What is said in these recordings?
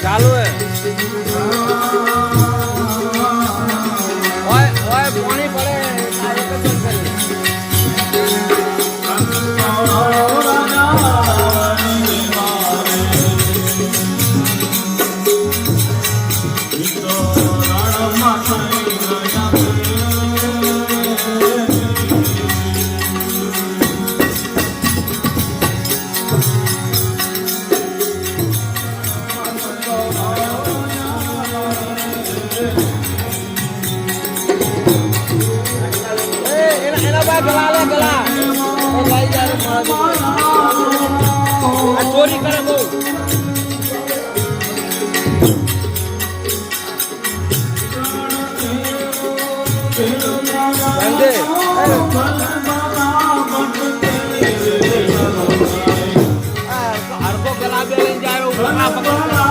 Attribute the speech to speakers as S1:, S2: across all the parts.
S1: ચાલુ હે ઓય ઓય પાણી પડે આ એક જ કરી गला ले गला लाई जा रे आ चोरी करे तो बंदे हर को गला दे ले जाए वो पकड़ा पकड़ा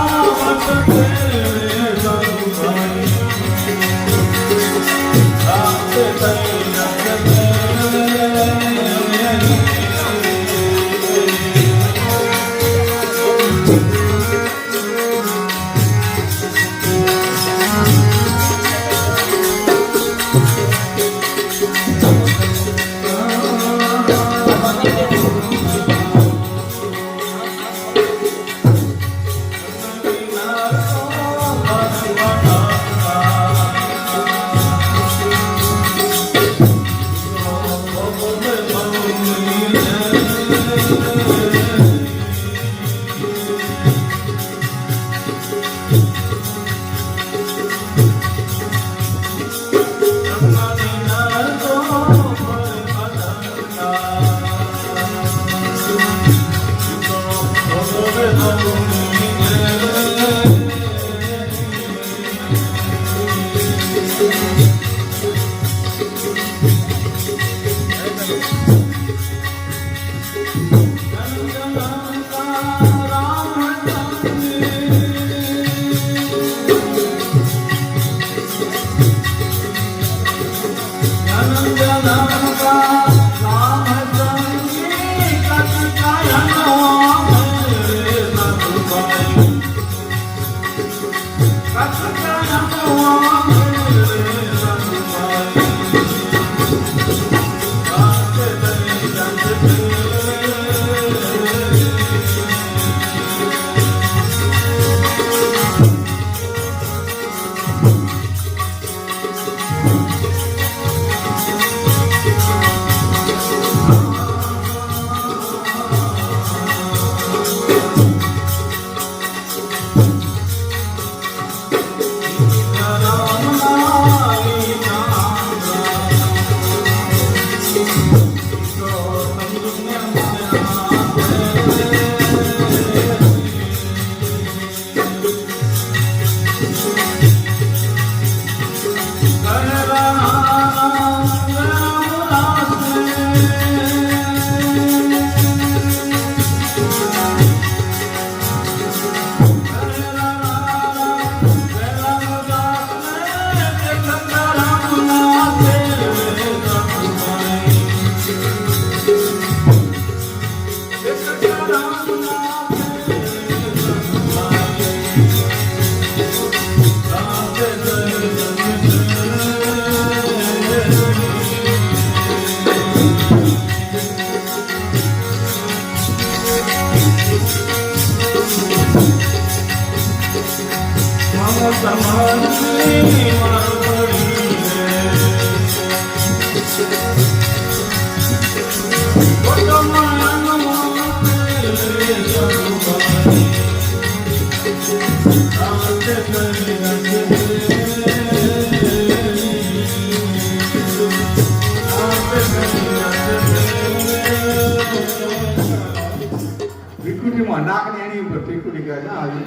S2: નાકની અણી ઉપર ત્રિકુટી કહેવાય ના આવી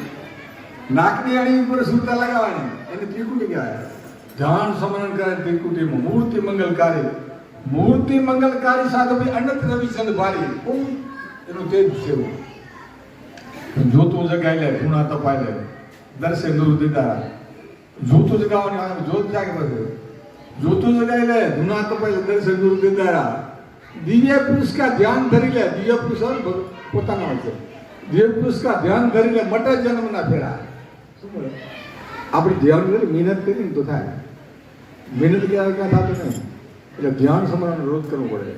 S2: નાકની અણી ઉપર સુરતા લગાવવાની એને ત્રિકુટી કહેવાય ધ્યાન સમરણ કરે ત્રિકુટીમાં મૂર્તિ મંગલકારી સાથે ભાઈ અનંત રવિચંદ ભારી એનું તેજ છે જોતું જગાઈ લે ગુણા તપાઈ લે દર્શે નૂર દીદારા જોતું જગાવવાની આવે જોત જાગે બધું જોતું જગાઈ લે ગુના તપાઈ લે દર્શે નૂર દીદારા દિવ્ય પુરુષ કા ધ્યાન ધરી લે દિવ્ય પુરુષ પોતાના હોય છે દિવ્ય પુરુષ કા ધ્યાન ધરી લે મટે જન્મ ના ફેરા શું બોલે આપણે ધ્યાન કરી મહેનત કરી તો થાય મહેનત ક્યાં થતું નહીં એટલે ધ્યાન સમરણ રોજ કરવું પડે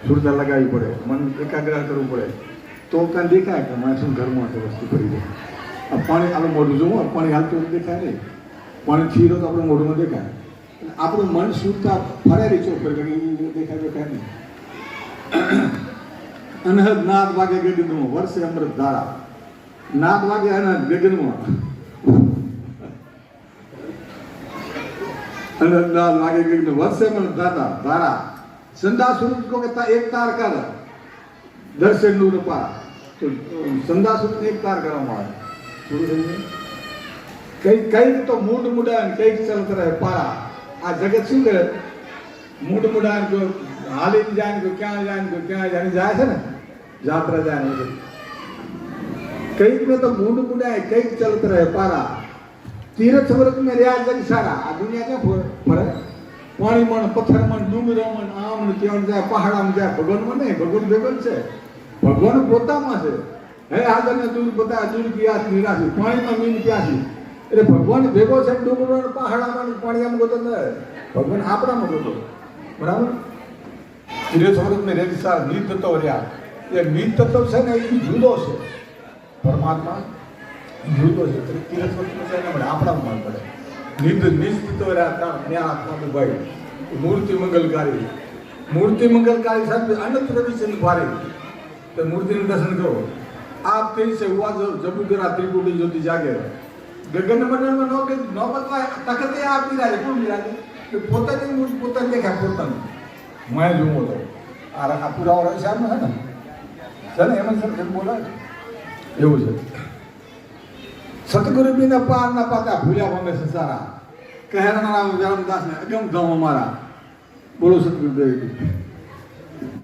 S2: સુરતા લગાવવી પડે મન એકાગ્ર કરવું પડે તો કાંઈ દેખાય કે મારે શું ઘરમાં છે વસ્તુ કરી દે આ પાણી આપણું મોઢું જોવું પાણી હાલતું દેખાય નહીં પાણી છીરો તો આપણું મોઢુંમાં દેખાય આપણું મન સુરતા ફરે રીચો કરે દેખાય નહીં અનહદ નાદ વાગે ગગનમાં વર્ષે અમૃત ધારા નાદ વાગે અનહદ ગગનમાં અનહદ નાદ વાગે ગગન વર્ષે અમૃત ધારા સંધા સુરત કો કે એક તાર કર દર્શન નું રૂપા તો સંધા સુરત એક તાર કરવામાં આવે કઈ તો મૂડ મુડાન કઈ ચલત રહે પારા આ જગત શું કરે મૂડ મુડાન કો હાલી જાય કો ક્યાં જાય છે ને यात्रा जाने कई में तो मूड मुडाए कई चलते रहे पारा तीर्थ व्रत में रिया जग सारा आ दुनिया क्या फरे पानी मन पत्थर मन डूंगर मन आम ने त्यों जाए पहाड़ा में जाए भगवान में नहीं भगवान भगवान से भगवान पोता में से है हाजर ने दूर बता दूर प्यास निराशी पानी में मीन प्यासी એટલે ભગવાન ભેગો છે ડુંગરો પહાડામાં પાણીમાં ગોતો ન ભગવાન આપણામાં ગોતો બરાબર તીર્થ વ્રત में रेत सार नीत तो रिया ये नीत तत्व છે ને એ જુદો છે પરમાત્મા જુદો છે તીર્થ વસ્તુ છે ને આપણામાં પડે નીત નિશ્ચિત રહ્યા ત્યાં આત્મા ભાઈ મૂર્તિ મંગલકારી સાથે અનંત રવિચંદ ભારી તો મૂર્તિનું દર્શન કરો આપ તે છે હુआ જબુગરા ત્રિકુટી જ્યોતિ જાગે ગગન મંડળમાં નો બતવાય તખતે આપ બિરાજે કોણ બિરાજે કે પોતાની મૂર્તિ પોતાને દેખાય પોતાનું मैं जो तो आ पूरा और हिसाब में है ना चल एम सर बोला એવું છે સતગુરુ બિના પાર ના પાતા ભૂલ્યા પામે સંસારા કહેરના રામ રામદાસ ને અગમ ગામ અમારા બોલો સતગુરુદેવ